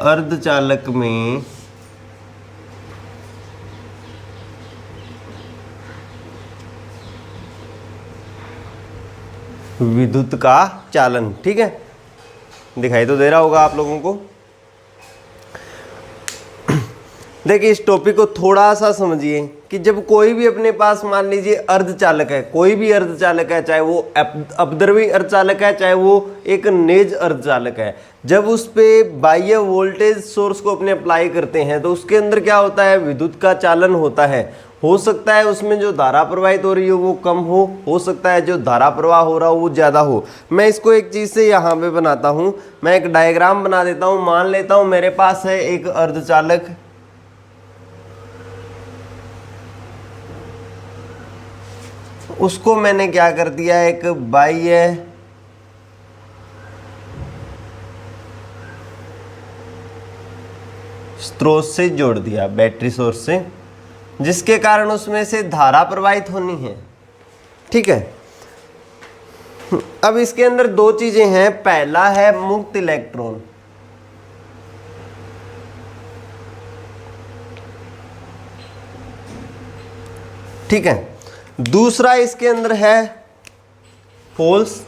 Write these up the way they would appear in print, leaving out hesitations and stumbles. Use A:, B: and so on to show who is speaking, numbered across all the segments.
A: अर्धचालक में विद्युत का चालन। ठीक है, दिखाई तो दे रहा होगा आप लोगों को। देखिए इस टॉपिक को थोड़ा सा समझिए कि जब कोई भी अपने पास मान लीजिए अर्धचालक है, कोई भी अर्धचालक है, चाहे वो अपद्रवी अर्धचालक है, चाहे वो एक नेज अर्धचालक है, जब उस पे बाह्य वोल्टेज सोर्स को अपने अप्लाई करते हैं तो उसके अंदर क्या होता है, विद्युत का चालन होता है। हो सकता है उसमें जो धारा प्रवाहित हो रही हो वो कम हो सकता है जो धारा प्रवाह हो रहा हो वो ज़्यादा हो। मैं इसको एक चीज़ से यहाँ पे बनाता हूँ, मैं एक डायग्राम बना देता हूँ। मान लेता हूँ मेरे पास है एक अर्धचालक, उसको मैंने क्या कर दिया, एक बाह्य स्रोत से जोड़ दिया, बैटरी सोर्स से, जिसके कारण उसमें से धारा प्रवाहित होनी है। ठीक है, अब इसके अंदर दो चीजें हैं। पहला है मुक्त इलेक्ट्रॉन, ठीक है, दूसरा इसके अंदर है होल्स।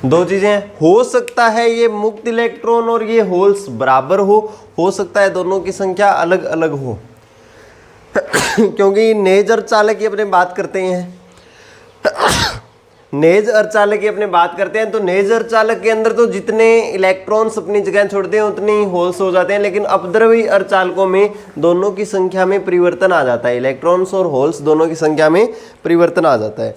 A: दो चीजें, हो सकता है ये मुक्त इलेक्ट्रॉन और ये होल्स बराबर हो सकता है दोनों की संख्या अलग अलग हो क्योंकि नेज अर्धचालक की अपने बात करते हैं नेज अर्धचालक की अपने बात करते हैं तो नेज अर्धचालक के अंदर तो जितने इलेक्ट्रॉन्स अपनी जगह छोड़ते हैं उतने ही होल्स हो जाते हैं, लेकिन अपद्रवी अर्धचालकों में दोनों की संख्या में परिवर्तन आ जाता है, इलेक्ट्रॉन्स और होल्स दोनों की संख्या में परिवर्तन आ जाता है।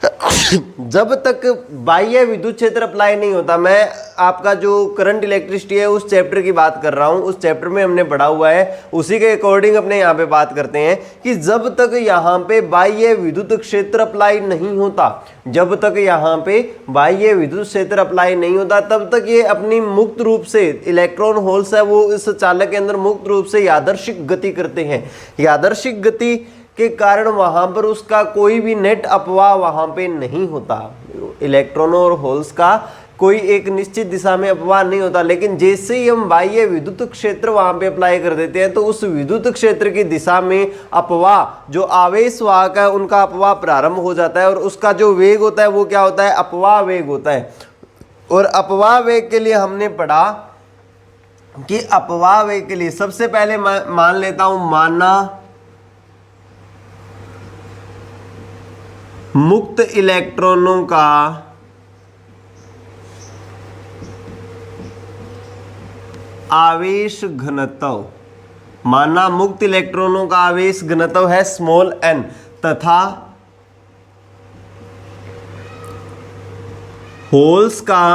A: जब तक बाह्य विद्युत क्षेत्र अप्लाई नहीं होता, मैं आपका जो करंट इलेक्ट्रिसिटी है उस चैप्टर की बात कर रहा हूं, उस चैप्टर में हमने पढ़ा हुआ है, उसी के अकॉर्डिंग अपने यहाँ पे बात करते हैं कि जब तक यहाँ पे बाह्य विद्युत क्षेत्र अप्लाई नहीं होता, जब तक यहाँ पे बाह्य विद्युत क्षेत्र अप्लाई नहीं होता तब तक ये अपनी मुक्त रूप से इलेक्ट्रॉन होल्स है वो इस चालक के अंदर मुक्त रूप से यादृच्छिक गति करते हैं। यादृच्छिक गति के कारण वहां पर उसका कोई भी नेट अपवाह वहां पे नहीं होता, इलेक्ट्रॉनों और होल्स का कोई एक निश्चित दिशा में अपवाह नहीं होता। लेकिन जैसे ही हम बाह्य विद्युत क्षेत्र वहां पे अप्लाई कर देते हैं तो उस विद्युत क्षेत्र की दिशा में अपवाह, जो आवेश वाहक है उनका अपवाह प्रारंभ हो जाता है और उसका जो वेग होता है वो क्या होता है, अपवाह वेग होता है। और अपवाह वेग के लिए हमने पढ़ा कि अपवाह वेग के लिए सबसे पहले मान लेता हूं, माना मुक्त इलेक्ट्रॉनों का आवेश घनत्व, माना मुक्त इलेक्ट्रॉनों का आवेश घनत्व है स्मॉल n तथा होल्स का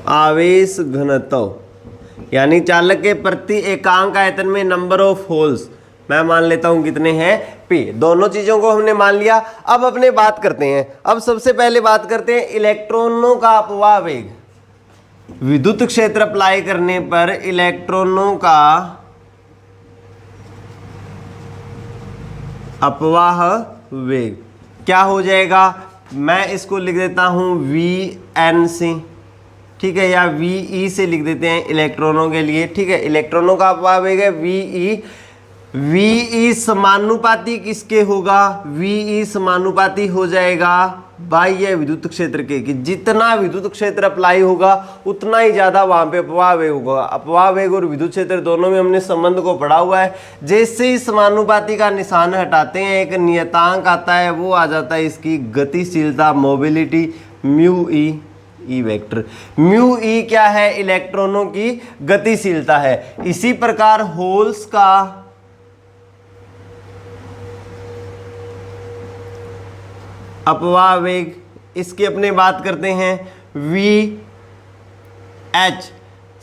A: आवेश घनत्व, यानी चालक के प्रति एकांक आयतन में नंबर ऑफ होल्स मैं मान लेता हूं कितने हैं, P। दोनों चीजों को हमने मान लिया। अब अपने बात करते हैं, अब सबसे पहले बात करते हैं इलेक्ट्रॉनों का अपवाह वेग। विद्युत क्षेत्र अप्लाई करने पर इलेक्ट्रॉनों का अपवाह वेग क्या हो जाएगा, मैं इसको लिख देता हूं VNC, ठीक है, या VE से लिख देते हैं इलेक्ट्रॉनों के लिए। ठीक है, इलेक्ट्रॉनों का अपवाह वेग है VE। VE समानुपाती किसके होगा, VE समानुपाती हो जाएगा बाह्य विद्युत क्षेत्र के, कि जितना विद्युत क्षेत्र अप्लाई होगा उतना ही ज्यादा वहां पे अपवाह वेग होगा। अपवाह वेग और विद्युत क्षेत्र दोनों में हमने संबंध को पढ़ा हुआ है। जैसे ही समानुपाती का निशान हटाते हैं एक नियतांक आता है, वो आ जाता है इसकी गतिशीलता, mobility, mu E vector. Mu E क्या है, इलेक्ट्रॉनों की गतिशीलता है। इसी प्रकार होल्स का अपवाह वेग, इसकी अपने बात करते हैं वी एच,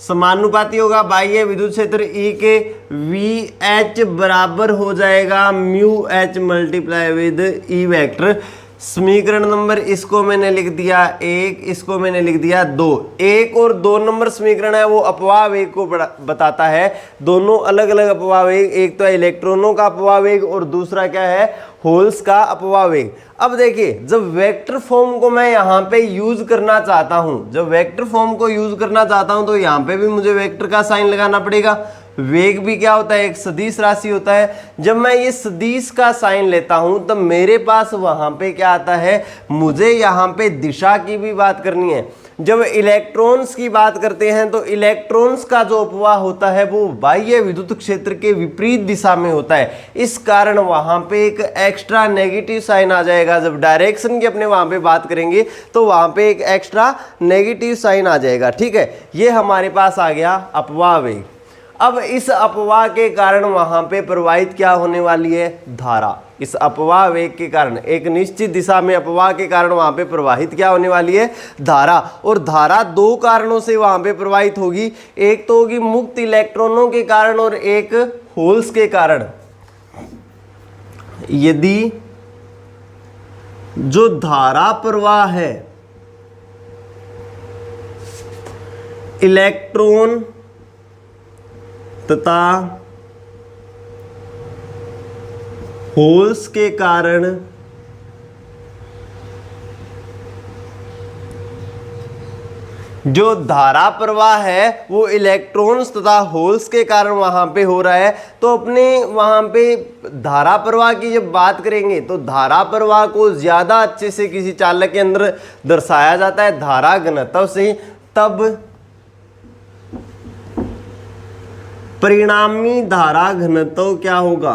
A: समानुपाती होगा बाह्य विद्युत क्षेत्र E के, वी एच बराबर हो जाएगा mu H multiply with E vector. समीकरण नंबर इसको मैंने लिख दिया 1, इसको मैंने लिख दिया 2। 1 और 2 नंबर समीकरण है वो अपवाह वेग को बताता है। दोनों अलग अलग अपवाह वेग, एक तो है इलेक्ट्रॉनों का अपवाह वेग और दूसरा क्या है, होल्स का अपवाह वेग। अब देखिए जब वेक्टर फॉर्म को मैं यहाँ पे यूज करना चाहता हूँ, जब वेक्टर फॉर्म को यूज करना चाहता हूँ तो यहाँ पे भी मुझे वेक्टर का साइन लगाना पड़ेगा। वेग भी क्या होता है, एक सदिश राशि होता है। जब मैं ये सदिश का साइन लेता हूं तब मेरे पास वहां पे क्या आता है, मुझे यहाँ पे दिशा की भी बात करनी है। जब इलेक्ट्रॉन्स की बात करते हैं तो इलेक्ट्रॉन्स का जो अपवाह होता है वो बाह्य विद्युत क्षेत्र के विपरीत दिशा में होता है। इस कारण वहां पे एक एक्स्ट्रा नेगेटिव साइन आ जाएगा। जब डायरेक्शन की अपने वहां पे बात करेंगे तो वहां पे एक एक्स्ट्रा नेगेटिव साइन आ जाएगा। ठीक है, ये हमारे पास आ गया अपवाह वेग। अब इस अपवाह के कारण वहां पे प्रवाहित क्या होने वाली है, धारा। इस अपवाह वेग के कारण, एक निश्चित दिशा में अपवाह के कारण वहां पे प्रवाहित क्या होने वाली है, धारा। और धारा दो कारणों से वहां पे प्रवाहित होगी, एक तो होगी मुक्त इलेक्ट्रॉनों के कारण और एक होल्स के कारण। यदि जो धारा प्रवाह है इलेक्ट्रॉन तथा होल्स के कारण जो धारा प्रवाह है वो इलेक्ट्रॉन्स तथा होल्स के कारण वहां पे हो रहा है, तो अपने वहां पे धारा प्रवाह की जब बात करेंगे तो धारा प्रवाह को ज्यादा अच्छे से किसी चालक के अंदर दर्शाया जाता है धारा घनत्व से। तब परिणामी धारा घनत्व क्या होगा,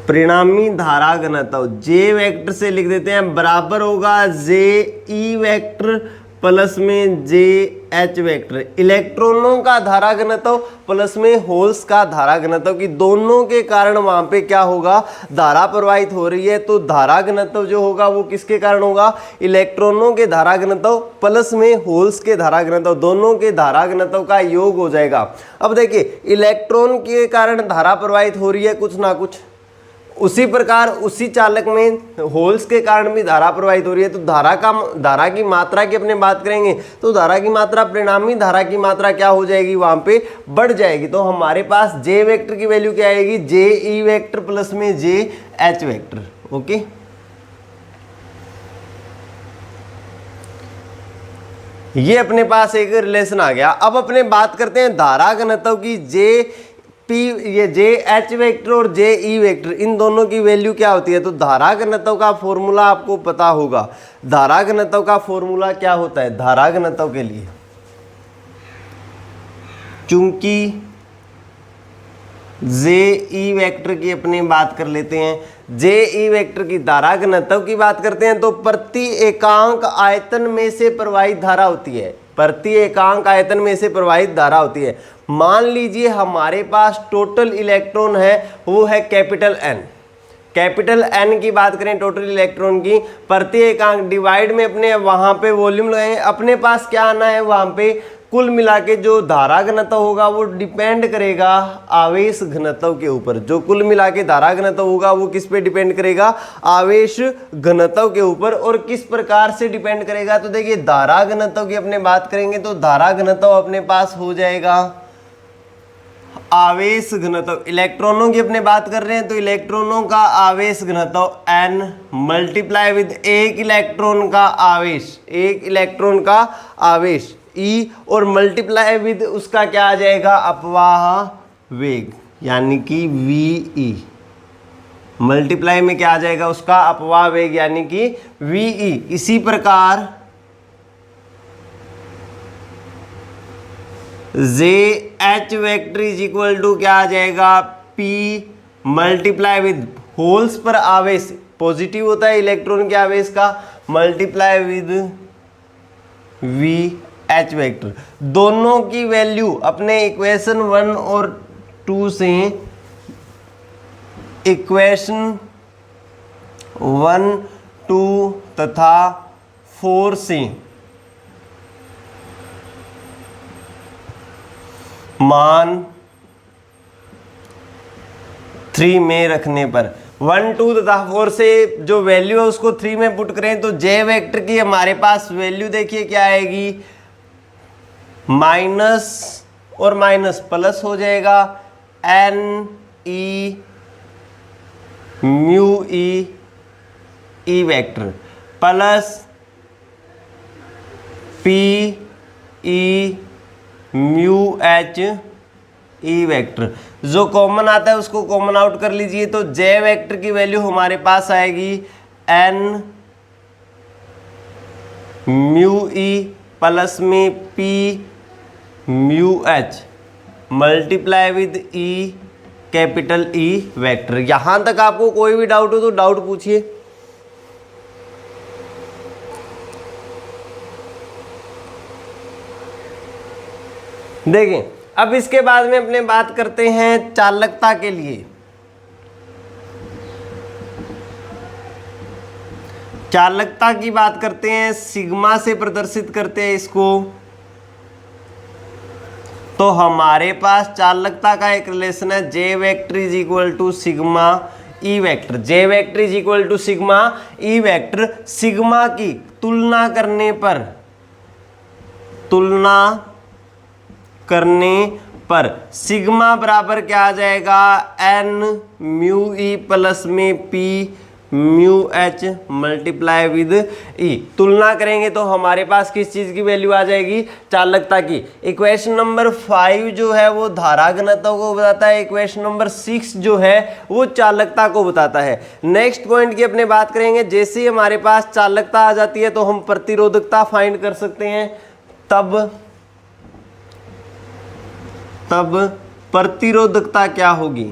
A: परिणामी धारा घनत्व जे वेक्टर से लिख देते हैं, बराबर होगा जे ई वेक्टर प्लस में जे एच वेक्टर। इलेक्ट्रॉनों का धारा घनत्व प्लस में होल्स का धारा घनत्व की दोनों के कारण वहां पे क्या होगा, धारा प्रवाहित हो रही है। तो धारा घनत्व जो होगा वो किसके कारण होगा, इलेक्ट्रॉनों के धारा घनत्व प्लस में होल्स के धारा घनत्व, दोनों के धारा घनत्व का योग हो जाएगा। अब देखिए इलेक्ट्रॉन के कारण धारा प्रवाहित हो रही है कुछ ना कुछ, उसी प्रकार उसी चालक में होल्स के कारण भी धारा प्रवाहित हो रही है। तो धारा की मात्रा की अपने बात करेंगे तो धारा की मात्रा, परिणामी धारा की मात्रा क्या हो जाएगी, वहां पे बढ़ जाएगी। तो हमारे पास जे वेक्टर की वैल्यू क्या आएगी, जे ई वेक्टर प्लस में जे एच वेक्टर। ओके, ये अपने पास एक रिलेशन आ गया। अब अपने बात करते हैं धारा घनत्व की। जे पी, ये जे एच वेक्टर और जे ई वेक्टर, इन दोनों की वैल्यू क्या होती है। तो धारा घनत्व का फॉर्मूला आपको पता होगा। धारा घनत्व का फॉर्मूला क्या होता है धारा घनत्व के लिए, चूंकि जे ई वेक्टर की अपनी बात कर लेते हैं। जे ई वेक्टर की धारा घनत्व की बात करते हैं तो प्रति एकांक आयतन में से प्रवाहित धारा होती है, प्रति एकांक आयतन में से प्रवाहित धारा होती है। मान लीजिए हमारे पास टोटल इलेक्ट्रॉन है वो है कैपिटल एन। कैपिटल एन की बात करें टोटल इलेक्ट्रॉन की, प्रति एकांक डिवाइड में अपने वहां पे वॉल्यूम लगाएंगे। अपने पास क्या आना है, वहां पे कुल मिला के जो धारा घनत्व होगा वो डिपेंड करेगा आवेश घनत्व के ऊपर। जो कुल मिला के धारा घनत्व होगा वो किस पे डिपेंड करेगा, आवेश घनत्व के ऊपर। और किस प्रकार से डिपेंड करेगा, तो देखिए धारा घनत्व की अपने बात करेंगे तो धारा घनत्व अपने पास हो जाएगा आवेश घनत्व। इलेक्ट्रॉनों की अपने बात कर रहे हैं तो इलेक्ट्रॉनों का आवेश घनत्व n मल्टीप्लाई विद एक इलेक्ट्रॉन का आवेश, एक इलेक्ट्रॉन का आवेश E, और मल्टीप्लाई विद उसका क्या आ जाएगा, अपवाह वेग, यानी कि VE। मल्टीप्लाई में क्या आ जाएगा उसका अपवाह वेग यानी कि VE। इसी प्रकार J H vector is equal to क्या आ जाएगा, P मल्टीप्लाई विद होल्स पर आवेश, पॉजिटिव होता है इलेक्ट्रॉन के आवेश का, multiply with V H vector. दोनों की वैल्यू अपने इक्वेशन 1 और 2 से, इक्वेशन 1, 2 तथा 4 से मान 3 में रखने पर, 1, 2 तथा 4 से जो वैल्यू है उसको 3 में पुट करें तो जे वेक्टर की हमारे पास वैल्यू देखिए क्या आएगी, माइनस और माइनस प्लस हो जाएगा, NE mu E vector plus P E mu H E vector. जो कॉमन आता है उसको कॉमन आउट कर लीजिए, तो जे वेक्टर की वैल्यू हमारे पास आएगी एन म्यू ई प्लस में P mu H multiply with E capital E vector. यहां तक आपको कोई भी डाउट हो तो डाउट पूछिए। देखिए अब इसके बाद में अपने बात करते हैं चालकता के लिए। चालकता की बात करते हैं, सिग्मा से प्रदर्शित करते हैं इसको। तो हमारे पास चालकता का एक रिलेशन है J vector is equal to sigma E vector. J vector is equal to sigma E vector. Sigma की तुलना करने पर सिग्मा बराबर क्या आ जाएगा, एन म्यू ई प्लस में P mu H multiply with E. तुलना करेंगे तो हमारे पास किस चीज की वैल्यू आ जाएगी, चालकता की। इक्वेशन नंबर 5 जो है वो धारा घनत्व को बताता है, इक्वेशन नंबर 6 जो है वो चालकता को बताता है। नेक्स्ट पॉइंट की अपने बात करेंगे, जैसे ही हमारे पास चालकता आ जाती है तो हम प्रतिरोधकता फाइंड कर सकते हैं। तब प्रतिरोधकता क्या होगी,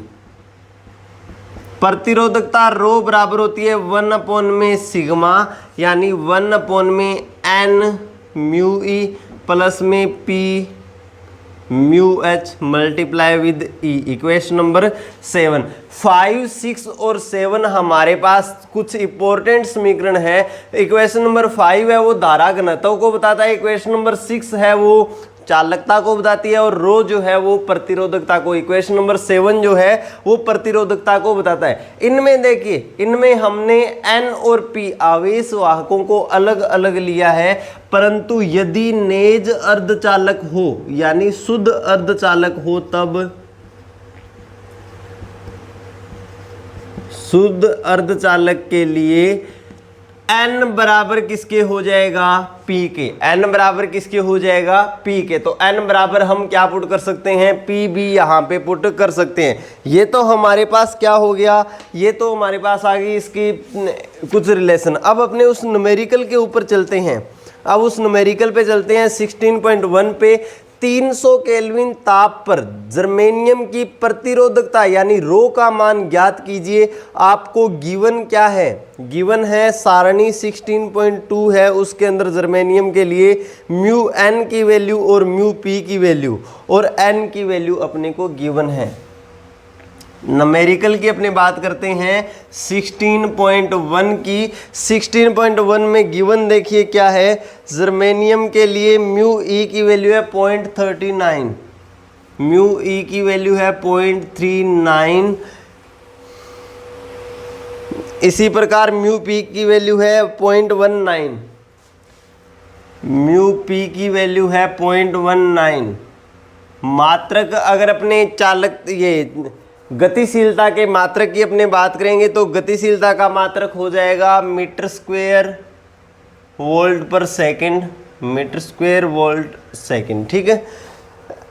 A: प्रतिरोधकता रो बराबर होती है 1 में सिग्मा, यानी 1 एन म्यू ई प्लस में P mu H multiply with E. Equation number 7। 5, 6 और 7 हमारे पास कुछ इंपॉर्टेंट समीकरण है। इक्वेशन नंबर 5 है वो धारा घनत्व को बताता है, इक्वेशन नंबर 6 है वो चालकता को बताती है, और रो जो है वो प्रतिरोधकता को। इक्वेशन नंबर 7 जो है वो प्रतिरोधकता को बताता है। इनमें देखिए, इनमें हमने एन और पी आवेश वाहकों को अलग अलग लिया है, परंतु यदि नेज अर्धचालक हो यानी शुद्ध अर्धचालक हो तब शुद्ध अर्धचालक के लिए n बराबर किसके हो जाएगा, p के। n बराबर किसके हो जाएगा, p के। तो n बराबर हम क्या पुट कर सकते हैं, p भी यहाँ पे पुट कर सकते हैं। ये तो हमारे पास क्या हो गया, ये तो हमारे पास आ गई इसकी कुछ रिलेशन। अब अपने उस न्यूमेरिकल के ऊपर चलते हैं। अब उस न्यूमेरिकल पे चलते हैं 16.1 पे। 300 केल्विन ताप पर जर्मेनियम की प्रतिरोधकता यानी रो का मान ज्ञात कीजिए। आपको गिवन क्या है, गिवन है सारणी 16.2 है, उसके अंदर जर्मेनियम के लिए म्यू एन की वैल्यू और म्यू पी की वैल्यू और एन की वैल्यू अपने को गिवन है। न्यूमेरिकल की अपने बात करते हैं 16.1 की। 16.1 में गिवन देखिए क्या है, जर्मेनियम के लिए म्यू ई की वैल्यू है 0.39, म्यू ई की वैल्यू है 0.39। इसी प्रकार म्यू पी की वैल्यू है 0.19, म्यू पी की वैल्यू है 0.19। मात्रक अगर अपने चालक ये गतिशीलता के मात्रक की अपने बात करेंगे तो गतिशीलता का मात्रक हो जाएगा metre square volt per second, metre square volt second. ठीक है,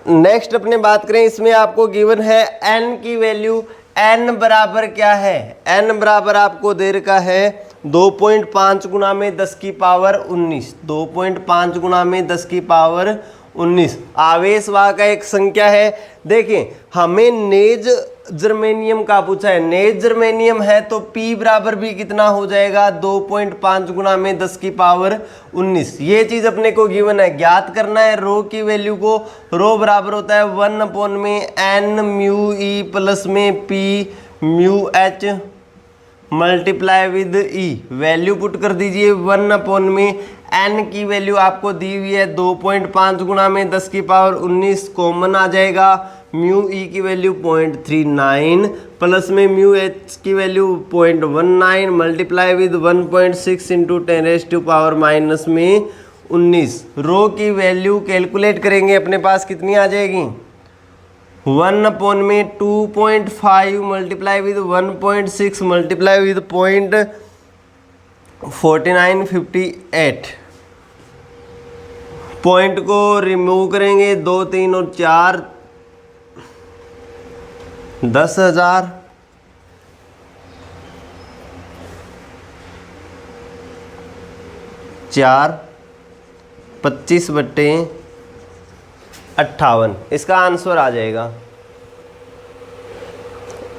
A: नेक्स्ट अपने बात करें, इसमें आपको गिवन है n की वैल्यू। n बराबर क्या है, n बराबर आपको दे रखा है 2.5 गुना में 10 की पावर 19, 2.5 गुना में 10 की पावर 19 आवेश वाहक का एक संख्या है। देखिए हमें नेज जर्मेनियम का पूछा है, नेज जर्मेनियम है तो P बराबर भी कितना हो जाएगा 2.5 गुना में 10 की पावर 19। ये चीज अपने को गिवन है, ज्ञात करना है रो की वैल्यू को। रो बराबर होता है 1 में एन म्यू ई प्लस में P mu H multiply with E. Value put कर दीजिए 1 में n की वैल्यू आपको दी हुई है 2.5 गुना में 10 की पावर 19, कॉमन आ जाएगा। म्यू ई की वैल्यू 0.39 प्लस में म्यू एच की वैल्यू 0.19 मल्टीप्लाई विद 1.6 इंटू 10⁻⁻⁻ में 19। रो की वैल्यू कैलकुलेट करेंगे, अपने पास कितनी आ जाएगी 1 अपॉन में 2.5 multiply with 1.6 multiply with 0.4958। Point को रिमूव करेंगे, 2, 3 और 4, 10,000। 4, 25/58 इसका आंसर आ जाएगा।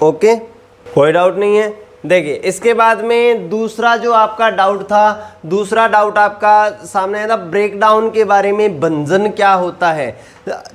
A: ओके, कोई डाउट नहीं है। देखिए इसके बाद में दूसरा जो आपका डाउट था, दूसरा डाउट आपका सामने आया था ब्रेक डाउन के बारे में, भंजन क्या होता है।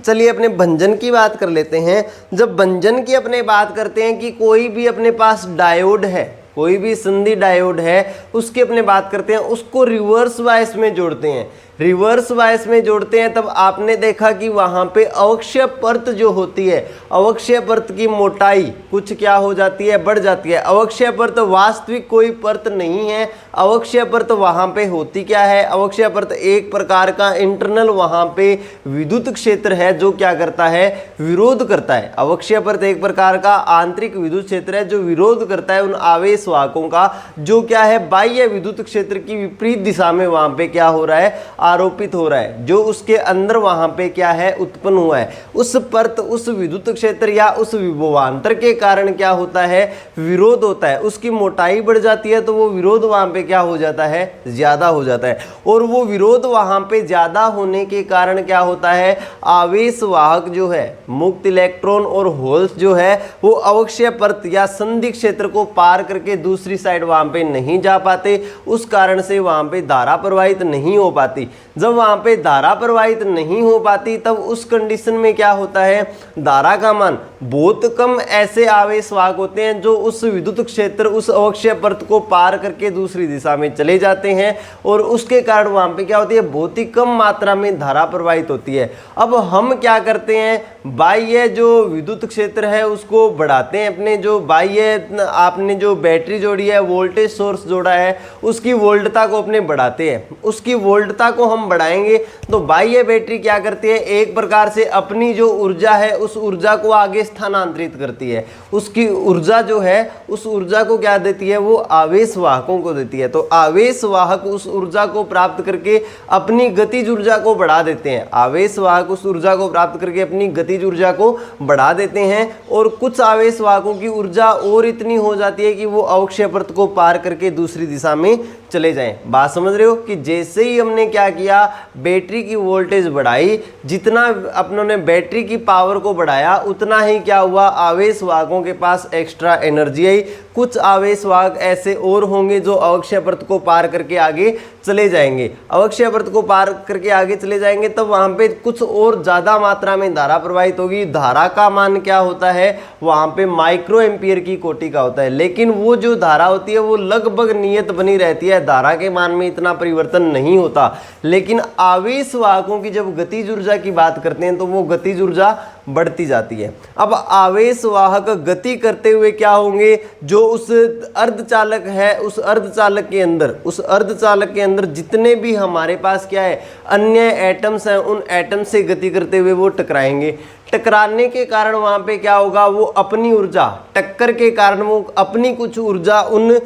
A: चलिए अपने भंजन की बात कर लेते हैं। जब भंजन की अपने बात करते हैं कि कोई भी अपने पास डायोड है, कोई भी संधि डायोड है, उसकी अपने बात करते हैं, उसको रिवर्स बायस में जोड़ते हैं। रिवर्स बायस में जोड़ते हैं तब आपने देखा कि वहां पे अवक्षय परत जो होती है, अवक्षय परत की मोटाई कुछ क्या हो जाती है, बढ़ जाती है। अवक्षय परत वास्तविक कोई परत नहीं है। अवक्षय परत वहां पे होती क्या है, अवक्षय परत एक प्रकार का इंटरनल वहां पे विद्युत क्षेत्र है जो क्या करता है, विरोध करता है। अवक्षय परत एक प्रकार का आंतरिक विद्युत क्षेत्र है जो विरोध करता है उन आवेश वाहकों का, जो क्या है बाह्य विद्युत क्षेत्र की विपरीत दिशा में वहां पे क्या हो रहा है, आरोपित हो रहा है, जो उसके अंदर वहां पे क्या है, उत्पन्न हुआ है। उस परत, उस विद्युत क्षेत्र या उस विभवांतर के कारण क्या होता है, विरोध होता है। उसकी मोटाई बढ़ जाती है तो वो विरोध वहां पे क्या हो जाता है, ज्यादा हो जाता है। और वो विरोध वहां पे ज्यादा होने के कारण क्या होता है, आवेश वाहक जो है, मुक्त इलेक्ट्रॉन और होल्स जो है, वो अवक्षय परत या संधि क्षेत्र को पार करके दूसरी साइड वहां पे नहीं जा पाते। उस कारण से वहां पे धारा प्रवाहित नहीं हो पाती। जब वहां पे धारा प्रवाहित नहीं हो पाती तब उस कंडीशन में क्या होता है, धारा का मान बहुत कम ऐसे आवेश वाहक होते हैं जो उस विद्युत क्षेत्र, उस अवक्षय परत को पार करके दूसरी दिशा में चले जाते हैं और उसके कारण वहां पे क्या होती है, बहुत ही कम मात्रा में धारा प्रवाहित होती है। अब हम क्या करते हैं, बाह्य जो विद्युत क्षेत्र है उसको बढ़ाते हैं। अपने जो बाह्य आपने जो बैटरी जोड़ी है, वोल्टेज सोर्स जोड़ा है, उसकी वोल्टता को अपने बढ़ाते हैं। उसकी वोल्टता को हम बढ़ाएंगे तो बाह्य बैटरी क्या करती है, एक प्रकार से अपनी जो ऊर्जा है उस ऊर्जा को आगे स्थानांतरित करती है। उसकी ऊर्जा जो है उस ऊर्जा को क्या देती है, वो आवेश वाहकों को देती है। तो आवेश वाहक उस ऊर्जा को प्राप्त करके अपनी गतिज ऊर्जा को बढ़ा देते हैं। आवेश वाहक उस ऊर्जा को प्राप्त करके अपनी गतिज ऊर्जा को बढ़ा देते हैं और कुछ आवेश वाहकों की ऊर्जा और इतनी हो जाती है कि वो अवक्षय परत को पार करके दूसरी दिशा में चले जाएं। बात समझ रहे हो कि जैसे ही हमने क्या किया, बैटरी की वोल्टेज बढ़ाई, जितना अपनों ने बैटरी की पावर को बढ़ाया उतना ही क्या हुआ, आवेश वाहकों के पास एक्स्ट्रा एनर्जी आई। कुछ आवेश वाहक ऐसे और होंगे जो अवक्षय परत को पार करके आगे चले जाएंगे। अवक्षय परत को पार करके आगे चले जाएंगे तब वहां पे कुछ और ज्यादा मात्रा में धारा प्रवाहित होगी। धारा का मान क्या होता है, वहां पे माइक्रो एम्पियर की कोटि का होता है। लेकिन वो जो धारा होती है वो लगभग नियत बनी रहती है, धारा के मान में इतना परिवर्तन नहीं होता। लेकिन आवेश वाहकों की जब गतिज ऊर्जा की बात करते हैं तो वो गतिज ऊर्जा बढ़ती जाती है। अब आवेश वाहक गति करते हुए क्या होंगे, जो उस अर्धचालक है, उस अर्धचालक के अंदर, उस अर्धचालक के अंदर जितने भी हमारे पास क्या है, अन्य एटम्स हैं, उन एटम से गति करते हुए वो टकराएंगे। टकराने के कारण वहां पे क्या होगा, वो अपनी ऊर्जा, टक्कर के कारण वो अपनी कुछ ऊर्जा उन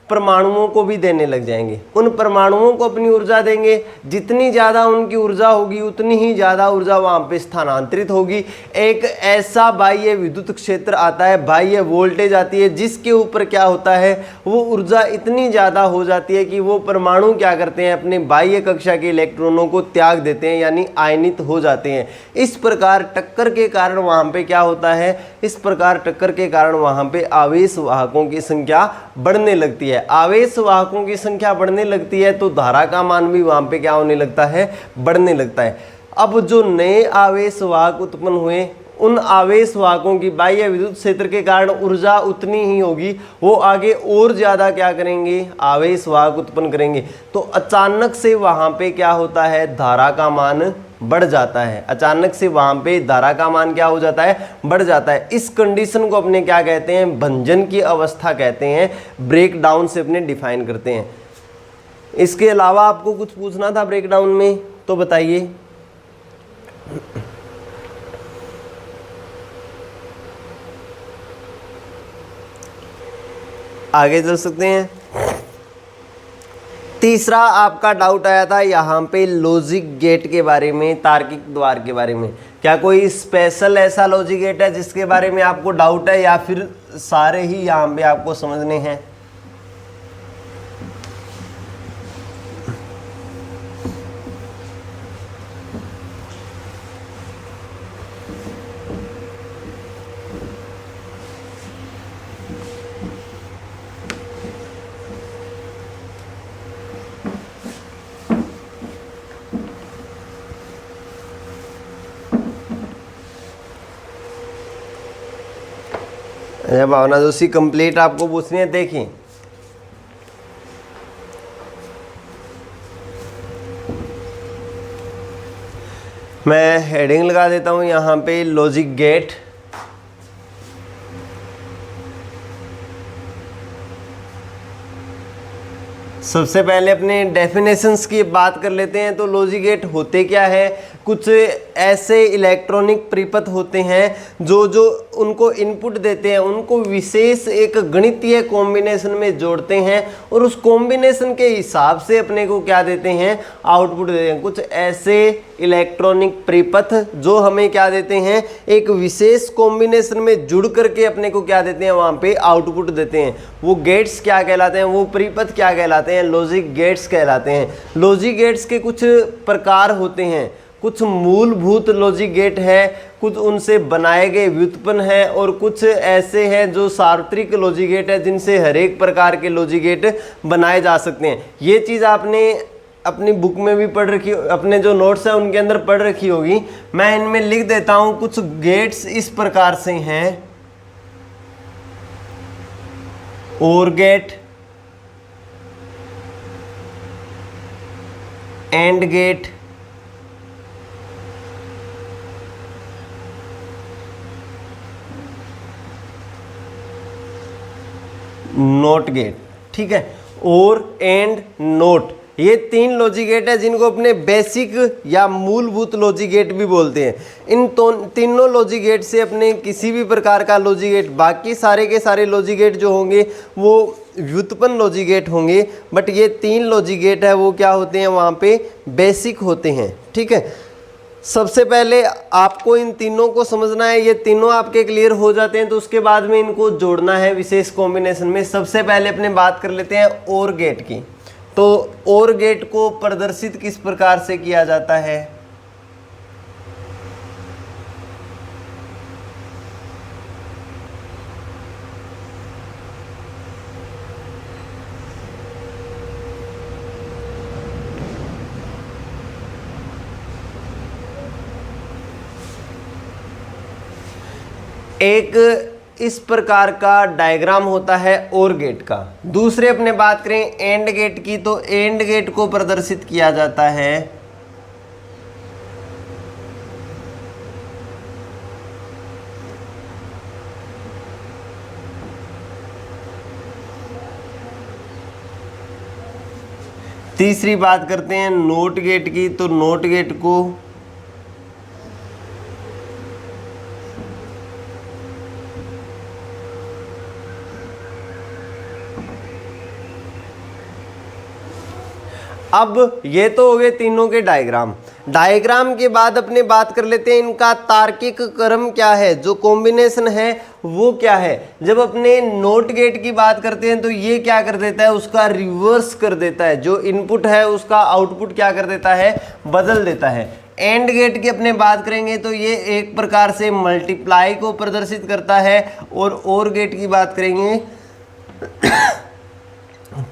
A: परमाणुओं को भी देने लग जाएंगे। उन परमाणुओं को अपनी ऊर्जा देंगे, जितनी ज़्यादा उनकी ऊर्जा होगी उतनी ही ज़्यादा ऊर्जा वहाँ पे स्थानांतरित होगी। एक ऐसा बाह्य विद्युत क्षेत्र आता है, बाह्य वोल्टेज आती है, जिसके ऊपर क्या होता है, वो ऊर्जा इतनी ज़्यादा हो जाती है कि वो परमाणु क्या करते हैं, अपने बाह्य कक्षा के इलेक्ट्रॉनों को त्याग देते हैं, यानी आयनित हो जाते हैं। इस प्रकार टक्कर के कारण वहाँ पे क्या होता है, इस प्रकार टक्कर के कारण वहाँ पे आवेश वाहकों की संख्या बढ़ने लगती है। आवेश वाहकों की संख्या बढ़ने लगती है तो धारा का मान भी वहां पे क्या होने लगता है, बढ़ने लगता है। अब जो नए आवेश वाहक उत्पन्न हुए, उन आवेश वाहकों की बाह्य विद्युत क्षेत्र के कारण ऊर्जा उतनी ही होगी, वो आगे और ज्यादा क्या करेंगे, आवेश वाहक उत्पन्न करेंगे। तो अचानक से वहां पे क्या होता है, धारा का मान बढ़ जाता है। अचानक से वहां पे धारा का मान क्या हो जाता है, बढ़ जाता है। इस कंडीशन को अपने क्या कहते हैं, भंजन की अवस्था कहते हैं। ब्रेक डाउन से अपने डिफाइन करते हैं। इसके अलावा आपको कुछ पूछना था ब्रेक डाउन में तो बताइए। आगे चल सकते हैं। तीसरा आपका डाउट आया था यहाँ पे लॉजिक गेट के बारे में, तार्किक द्वार के बारे में। क्या कोई स्पेशल ऐसा लॉजिक गेट है जिसके बारे में आपको डाउट है, या फिर सारे ही यहाँ पे आपको समझने हैं? भावना जोशी कंप्लीट आपको पूछनी है, देखिए मैं हेडिंग लगा देता हूं यहाँ पे, लॉजिक गेट। सबसे पहले अपने डेफिनेशंस की बात कर लेते हैं। तो लॉजिक गेट होते क्या है? कुछ ऐसे इलेक्ट्रॉनिक परिपथ होते हैं जो उनको इनपुट देते हैं, उनको विशेष एक गणितीय कॉम्बिनेशन में जोड़ते हैं और उस कॉम्बिनेशन के हिसाब से अपने को क्या देते हैं? आउटपुट देते हैं। कुछ ऐसे इलेक्ट्रॉनिक परिपथ जो हमें क्या देते हैं? एक विशेष कॉम्बिनेशन में जुड़ करके अपने को क्या देते हैं? वहाँ पे आउटपुट देते हैं। वो गेट्स क्या कहलाते हैं? वो परिपथ क्या कहलाते हैं? लॉजिक गेट्स कहलाते हैं। लॉजिक गेट्स के कुछ प्रकार होते हैं, कुछ मूलभूत लॉजिक गेट है, कुछ उनसे बनाए गए व्युत्पन्न है, और कुछ ऐसे हैं जो सार्वत्रिक लॉजिक गेट है जिनसे हर एक प्रकार के लॉजिक गेट बनाए जा सकते हैं। ये चीज़ आपने अपनी बुक में भी पढ़ रखी, अपने जो नोट्स है उनके अंदर पढ़ रखी होगी। मैं इनमें लिख देता हूँ। कुछ गेट्स इस प्रकार से हैं: OR gate, AND gate, NOT gate. ठीक है, और एंड नोट, ये तीन लॉजिक गेट है जिनको अपने बेसिक या मूलभूत लॉजिक गेट भी बोलते हैं। इन तीनों लॉजिक गेट से अपने किसी भी प्रकार का लॉजिक गेट, बाकी सारे के सारे लॉजिक गेट जो होंगे वो व्युत्पन्न लॉजिक गेट होंगे, बट ये तीन लॉजिक गेट है वो क्या होते हैं? वहाँ पे बेसिक होते हैं। ठीक है, सबसे पहले आपको इन तीनों को समझना है। ये तीनों आपके क्लियर हो जाते हैं तो उसके बाद में इनको जोड़ना है विशेष कॉम्बिनेशन में। सबसे पहले अपने बात कर लेते हैं OR गेट की। तो OR गेट को प्रदर्शित किस प्रकार से किया जाता है? एक इस प्रकार का डायग्राम होता है OR गेट का। दूसरे अपने बात करें एंड गेट की, तो एंड गेट को प्रदर्शित किया जाता है तीसरी बात करते हैं नोट गेट की, तो नोट गेट को अब ये तो हो गए तीनों के डायग्राम। डायग्राम के बाद अपने बात कर लेते हैं इनका तार्किक क्रम क्या है, जो कॉम्बिनेशन है वो क्या है। जब अपने नोट गेट की बात करते हैं तो ये क्या कर देता है? उसका रिवर्स कर देता है। जो इनपुट है उसका आउटपुट क्या कर देता है? बदल देता है। एंड गेट की अपने बात करेंगे तो ये एक प्रकार से मल्टीप्लाई को प्रदर्शित करता है, और OR गेट की बात करेंगे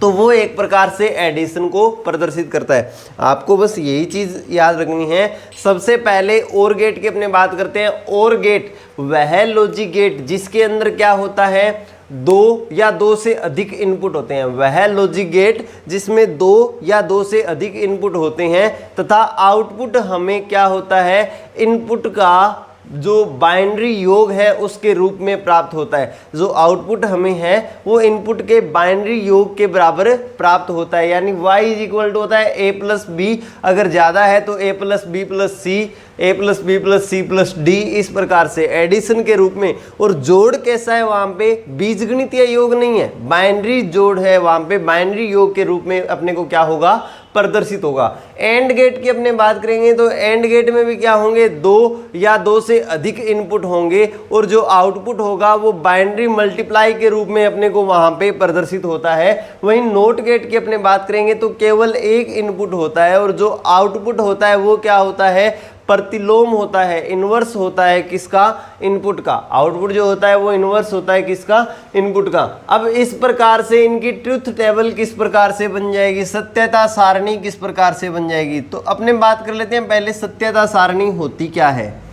A: तो वो एक प्रकार से एडिशन को प्रदर्शित करता है। आपको बस यही चीज़ याद रखनी है। सबसे पहले OR गेट की अपने बात करते हैं। OR गेट वह लॉजिक गेट जिसके अंदर क्या होता है? दो या दो से अधिक इनपुट होते हैं। वह लॉजिक गेट जिसमें दो या दो से अधिक इनपुट होते हैं तथा आउटपुट हमें क्या होता है? इनपुट का जो बाइनरी योग है उसके रूप में प्राप्त होता है। जो आउटपुट हमें है वो इनपुट के बाइनरी योग के बराबर प्राप्त होता है, यानी y इज इक्वल टू होता है a प्लस बी। अगर ज़्यादा है तो a plus B plus C, A plus B plus C plus D, इस प्रकार से एडिशन के रूप में। और जोड़ कैसा है, वहां पे बीजगणितीय योग नहीं है, बाइनरी जोड़ है, वहां पे बाइनरी योग के रूप में अपने को क्या होगा, प्रदर्शित होगा। एंड गेट की अपने बात करेंगे तो एंड गेट में भी क्या होंगे, दो या दो से अधिक इनपुट होंगे और जो आउटपुट होगा वो बाइनरी मल्टीप्लाई के रूप में अपने को वहां पे प्रदर्शित होता है। वहीं नोट गेट की अपने बात करेंगे तो केवल एक इनपुट होता है और जो आउटपुट होता है वो क्या होता है, प्रतिलोम होता है, इनवर्स होता है किसका, इनपुट का। आउटपुट जो होता है वो इनवर्स होता है किसका, इनपुट का। अब इस प्रकार से इनकी ट्रुथ टेबल किस प्रकार से बन जाएगी, सत्यता सारणी किस प्रकार से बन जाएगी। तो अपने बात कर लेते हैं पहले सत्यता सारणी होती क्या है।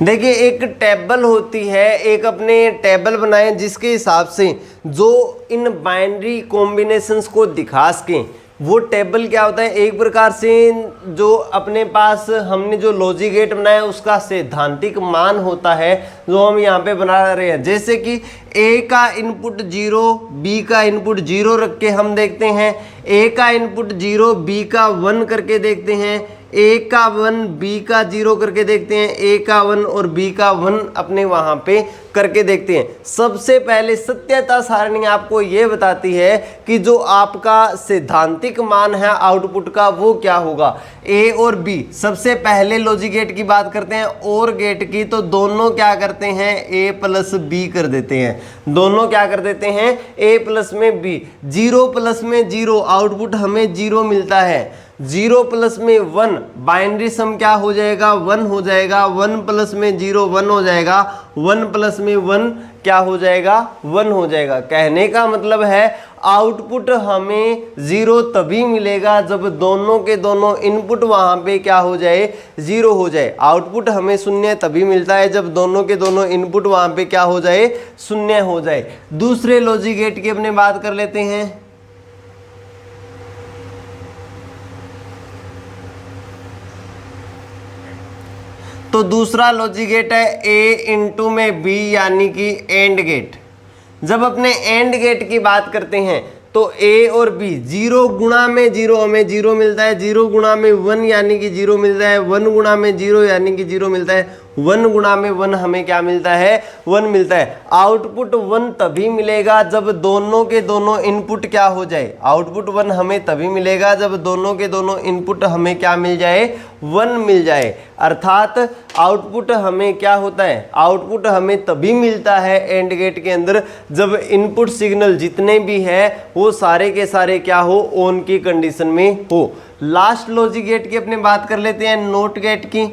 A: देखिए एक टेबल होती है, एक अपने टेबल बनाए जिसके हिसाब से जो इन बाइनरी कॉम्बिनेशंस को दिखा सके, वो टेबल क्या होता है, एक प्रकार से जो अपने पास हमने जो लॉजिक गेट बनाया है उसका सैद्धांतिक मान होता है जो हम यहाँ पे बना रहे हैं। जैसे कि ए का इनपुट 0, बी का इनपुट 0 रख के हम देखते हैं, ए का इनपुट 0, बी का 1 करके देखते हैं, ए का 1 बी का 0 करके देखते हैं, ए का 1 और बी का 1 अपने वहां पे करके देखते हैं। सबसे पहले सत्यता सारणी आपको ये बताती है कि जो आपका सैद्धांतिक मान है आउटपुट का वो क्या होगा, ए और बी। सबसे पहले लॉजिक गेट की बात करते हैं और गेट की, तो दोनों क्या करते हैं, ए प्लस बी कर देते हैं, दोनों क्या कर देते हैं, ए प्लस में बी। 0 प्लस में 0, आउटपुट हमें 0 मिलता है। 0 प्लस में 1, बाइनरी सम क्या हो जाएगा, 1 हो जाएगा। 1 प्लस में 0 1 हो जाएगा, 1 प्लस में 1 क्या हो जाएगा, 1 हो जाएगा। कहने का मतलब है आउटपुट हमें 0 तभी मिलेगा जब दोनों के दोनों इनपुट वहां पे क्या हो जाए, 0 हो जाए। आउटपुट हमें 0 तभी मिलता है जब दोनों के दोनों इनपुट वहां पे क्या हो जाए, 0 हो जाए। दूसरे लॉजिक गेट की अपने बात कर लेते हैं। तो दूसरा लॉजिक गेट है ए इंटू में बी, यानी कि एंड गेट। जब अपने एंड गेट की बात करते हैं तो ए और बी, 0 गुणा में 0 हमें 0 मिलता है, 0 गुणा में 1 यानी कि 0 मिलता है, 1 गुणा में 0 यानी कि 0 मिलता है, 1 गुणा में 1 हमें क्या मिलता है, 1 मिलता है। आउटपुट 1 तभी मिलेगा जब दोनों के दोनों इनपुट क्या हो जाए, आउटपुट 1 हमें तभी मिलेगा जब दोनों के दोनों इनपुट हमें क्या मिल जाए, 1 मिल जाए। अर्थात आउटपुट हमें क्या होता है, आउटपुट हमें तभी मिलता है एंड गेट के अंदर जब इनपुट सिग्नल जितने भी है वो सारे के सारे क्या हो, ऑन की कंडीशन में हो। लास्ट लॉजिक गेट की अपने बात कर लेते हैं, नोट गेट की।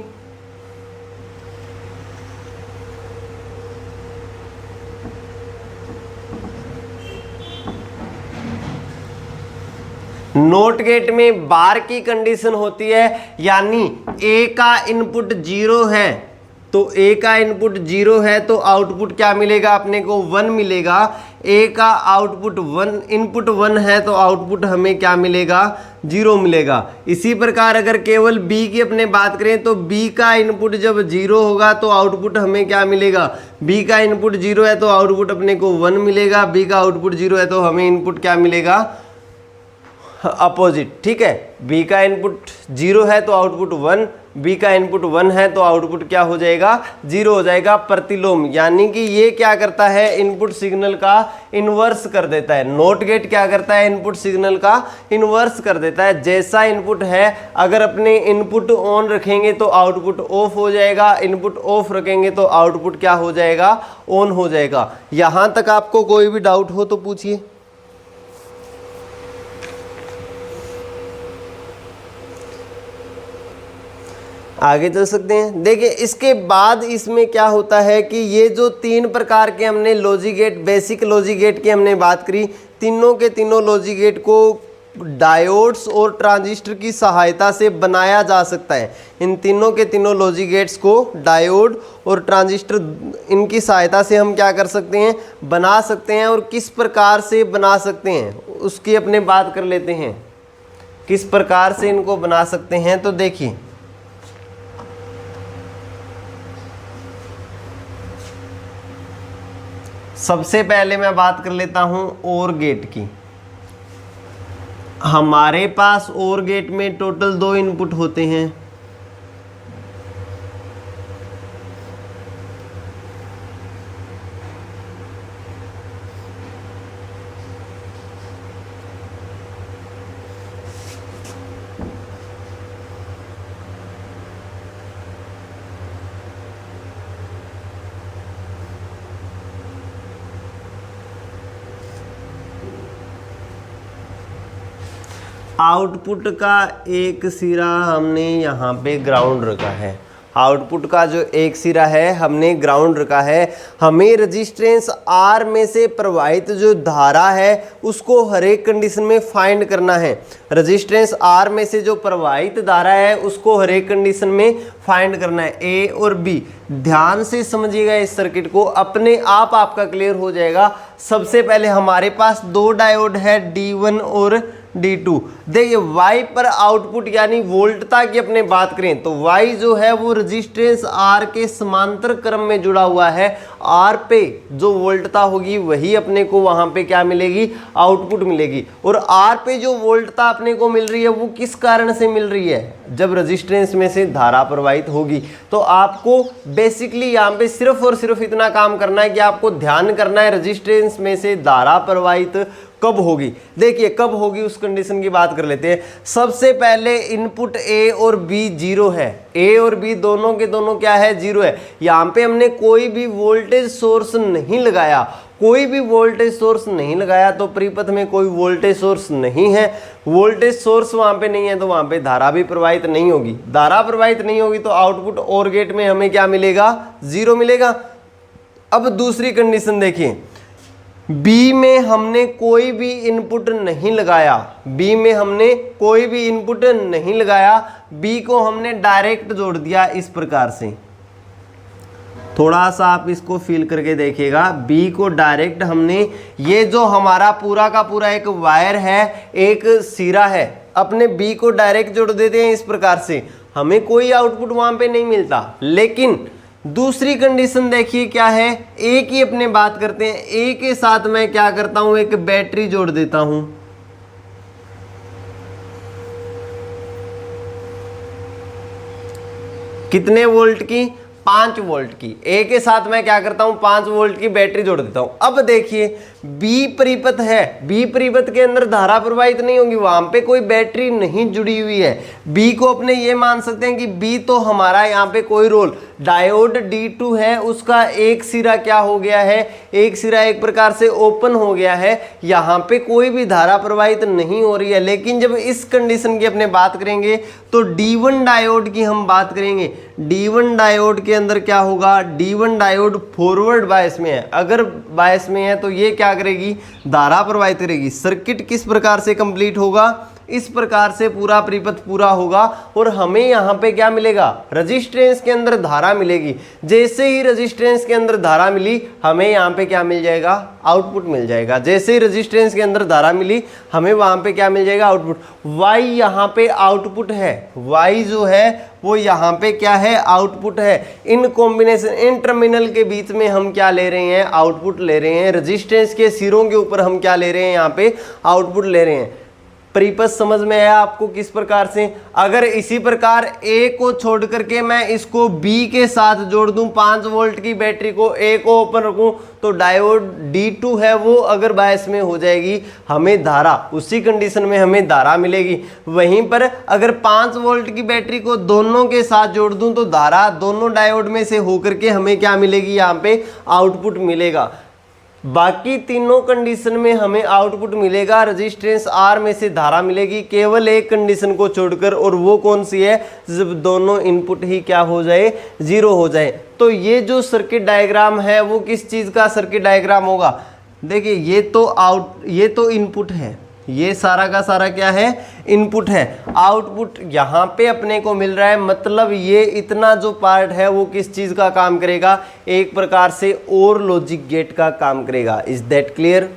A: नोट गेट में बार की कंडीशन होती है, यानी ए का इनपुट 0 है तो ए का इनपुट 0 है तो आउटपुट क्या मिलेगा, अपने को 1 मिलेगा। ए का आउटपुट 1 इनपुट 1 है तो आउटपुट हमें क्या मिलेगा, 0 मिलेगा। इसी प्रकार अगर केवल बी की अपने बात करें तो बी का इनपुट जब 0 होगा तो आउटपुट हमें क्या मिलेगा, बी का इनपुट 0 है तो आउटपुट अपने को 1 मिलेगा, बी का आउटपुट 0 है तो हमें इनपुट क्या मिलेगा, अपोजिट। ठीक है, बी का इनपुट 0 है तो आउटपुट 1, बी का इनपुट 1 है तो आउटपुट क्या हो जाएगा, 0 हो जाएगा। प्रतिलोम यानी कि ये क्या करता है, इनपुट सिग्नल का इन्वर्स कर देता है। नोट गेट क्या करता है, इनपुट सिग्नल का इन्वर्स कर देता है। जैसा इनपुट है अगर अपने इनपुट ऑन रखेंगे तो आउटपुट ऑफ हो जाएगा, इनपुट ऑफ रखेंगे तो आउटपुट क्या हो जाएगा, ऑन हो जाएगा। यहां तक आपको कोई भी डाउट हो तो पूछिए। आगे चल सकते हैं। देखिए इसके बाद इसमें क्या होता है कि ये जो 3 प्रकार के हमने logic gate, basic logic gate की हमने बात करी, तीनों के तीनों लॉजिक गेट को डायोड्स और ट्रांजिस्टर की सहायता से बनाया जा सकता है। इन तीनों के तीनों लॉजिक गेट्स को डायोड और ट्रांजिस्टर इनकी सहायता से हम क्या कर सकते हैं, बना सकते हैं। और किस प्रकार से बना सकते हैं उसकी अपने बात कर लेते हैं, किस प्रकार से इनको बना सकते हैं। तो देखिए, सबसे पहले मैं बात कर लेता हूं OR गेट की। हमारे पास OR गेट में टोटल 2 इनपुट होते हैं। आउटपुट का एक सिरा हमने यहाँ पे ग्राउंड रखा है। आउटपुट का जो एक सिरा है हमने ग्राउंड रखा है। हमें रजिस्टेंस R में से प्रवाहित जो धारा है उसको हर एक कंडीशन में फाइंड करना है। रजिस्टेंस R में से जो प्रवाहित धारा है उसको हर एक कंडीशन में फाइंड करना है, A और B। ध्यान से समझिएगा इस सर्किट को, अपने आप आपका क्लियर हो जाएगा। सबसे पहले हमारे पास 2 डायोड है D1 और D2। देखिए Y पर आउटपुट यानी वोल्टता की अपने बात करें तो Y जो है वो रजिस्टेंस R के समांतर क्रम में जुड़ा हुआ है। R पे जो वोल्टता होगी वही अपने को वहां पे क्या मिलेगी, आउटपुट मिलेगी। और R पे जो वोल्टता अपने को मिल रही है वो किस कारण से मिल रही है, जब रजिस्टेंस में से धारा प्रवाहित होगी। तो आपको बेसिकली यहाँ पे सिर्फ और सिर्फ इतना काम करना है कि आपको ध्यान करना है रजिस्टेंस में से धारा प्रवाहित कब होगी। देखिए कब होगी उस कंडीशन की बात कर लेते हैं। सबसे पहले इनपुट A और B 0 है। A और B दोनों के दोनों क्या है, 0 है। यहाँ पे हमने कोई भी वोल्टेज सोर्स नहीं लगाया, कोई भी वोल्टेज सोर्स नहीं लगाया तो परिपथ में कोई वोल्टेज सोर्स नहीं है। वोल्टेज सोर्स वहां पे नहीं है तो वहां पे धारा भी प्रवाहित नहीं होगी। धारा प्रवाहित नहीं होगी तो आउटपुट OR गेट में हमें क्या मिलेगा, 0 मिलेगा। अब दूसरी कंडीशन देखिए, B में हमने कोई भी इनपुट नहीं लगाया, B में हमने कोई भी इनपुट नहीं लगाया, B को हमने डायरेक्ट जोड़ दिया इस प्रकार से। थोड़ा सा आप इसको फील करके देखिएगा, B को डायरेक्ट हमने, ये जो हमारा पूरा का पूरा एक वायर है, एक सिरा है, अपने B को डायरेक्ट जोड़ देते हैं इस प्रकार से। हमें कोई आउटपुट वहां पे नहीं मिलता। लेकिन दूसरी कंडीशन देखिए क्या है, A की अपने बात करते हैं। A के साथ मैं क्या करता हूं, एक बैटरी जोड़ देता हूं। कितने वोल्ट की, 5 वोल्ट की। A के साथ मैं क्या करता हूं, 5 वोल्ट की बैटरी जोड़ देता हूं। अब देखिए B परिपथ है, B परिपथ के अंदर धारा प्रवाहित नहीं होगी, वहां पे कोई बैटरी नहीं जुड़ी हुई है। B को अपने ये मान सकते हैं कि B तो हमारा यहाँ पे कोई रोल, डायोड D2 है, उसका एक सिरा क्या हो गया है, एक सिरा एक प्रकार से ओपन हो गया है। यहाँ पे कोई भी धारा प्रवाहित नहीं हो रही है। लेकिन जब इस कंडीशन की अपने बात करेंगे तो D1 डायोड की हम बात करेंगे। D1 डायोड के अंदर क्या होगा, D1 डायोड फॉरवर्ड बायस में है। अगर बायस में है तो ये क्या करेगी, धारा प्रवाहित करेगी। सर्किट किस प्रकार से कंप्लीट होगा, इस प्रकार से पूरा परिपथ पूरा होगा। और हमें यहाँ पे क्या मिलेगा, रजिस्टेंस के अंदर धारा मिलेगी। जैसे ही रजिस्टेंस के अंदर धारा मिली हमें यहाँ पे क्या मिल जाएगा, आउटपुट मिल जाएगा। जैसे ही रजिस्टेंस के अंदर धारा मिली हमें वहाँ पे क्या मिल जाएगा, आउटपुट। Y यहाँ पे आउटपुट है, Y जो है वो यहाँ पे क्या है, आउटपुट है। इन कॉम्बिनेशन, इन टर्मिनल के बीच में हम क्या ले रहे हैं, आउटपुट ले रहे हैं। रजिस्टेंस के सिरों के ऊपर हम क्या ले रहे हैं, यहाँ पे आउटपुट ले रहे हैं। परिपथ समझ में आया आपको किस प्रकार से। अगर इसी प्रकार A को छोड़ करके मैं इसको B के साथ जोड़ दूं, 5 वोल्ट की बैटरी को A को ओपन रखूं तो डायोड D2 है वो अगर बायस में हो जाएगी, हमें धारा, उसी कंडीशन में हमें धारा मिलेगी। वहीं पर अगर 5 वोल्ट की बैटरी को दोनों के साथ जोड़ दूं तो धारा दोनों डायोड में से होकर के हमें क्या मिलेगी, यहाँ पे आउटपुट मिलेगा। बाकी तीनों कंडीशन में हमें आउटपुट मिलेगा, रजिस्टेंस R में से धारा मिलेगी, केवल एक कंडीशन को छोड़कर। और वो कौन सी है, जब दोनों इनपुट ही क्या हो जाए, 0 हो जाए। तो ये जो सर्किट डायग्राम है वो किस चीज़ का सर्किट डायग्राम होगा, देखिए ये तो इनपुट है, ये सारा का सारा क्या है, इनपुट है। आउटपुट यहाँ पे अपने को मिल रहा है, मतलब ये इतना जो पार्ट है वो किस चीज का काम करेगा, एक प्रकार से और लॉजिक गेट का काम करेगा। Is that clear?